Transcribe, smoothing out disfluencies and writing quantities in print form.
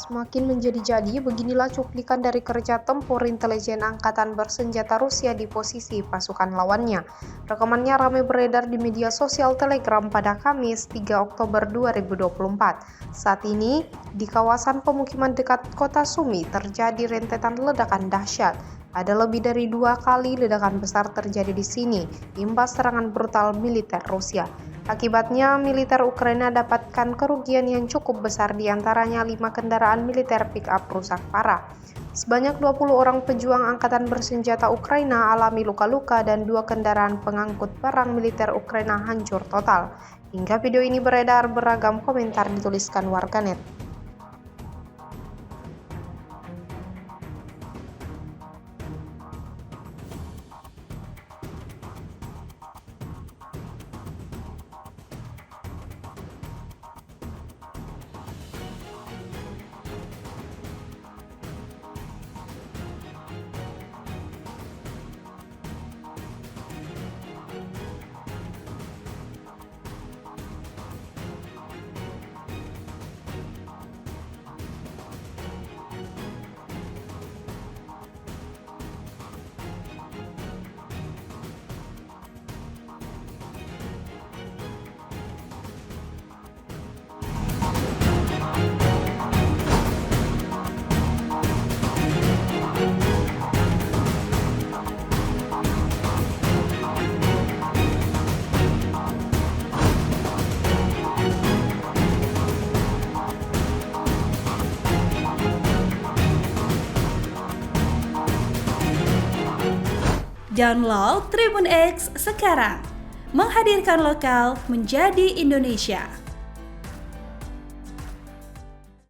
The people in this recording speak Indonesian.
Semakin menjadi-jadi, beginilah cuplikan dari kerja tempur intelijen angkatan bersenjata Rusia di posisi pasukan lawannya. Rekamannya ramai beredar di media sosial Telegram pada Kamis 3 Oktober 2024. Saat ini, di kawasan pemukiman dekat kota Sumy terjadi rentetan ledakan dahsyat. Ada lebih dari 2 kali ledakan besar terjadi di sini, imbas serangan brutal militer Rusia. Akibatnya, militer Ukraina dapatkan kerugian yang cukup besar, diantaranya 5 kendaraan militer pick-up rusak parah. Sebanyak 20 orang pejuang angkatan bersenjata Ukraina alami luka-luka dan 2 kendaraan pengangkut barang militer Ukraina hancur total. Hingga video ini beredar, beragam komentar dituliskan warganet. Download Tribun X sekarang, menghadirkan lokal menjadi Indonesia.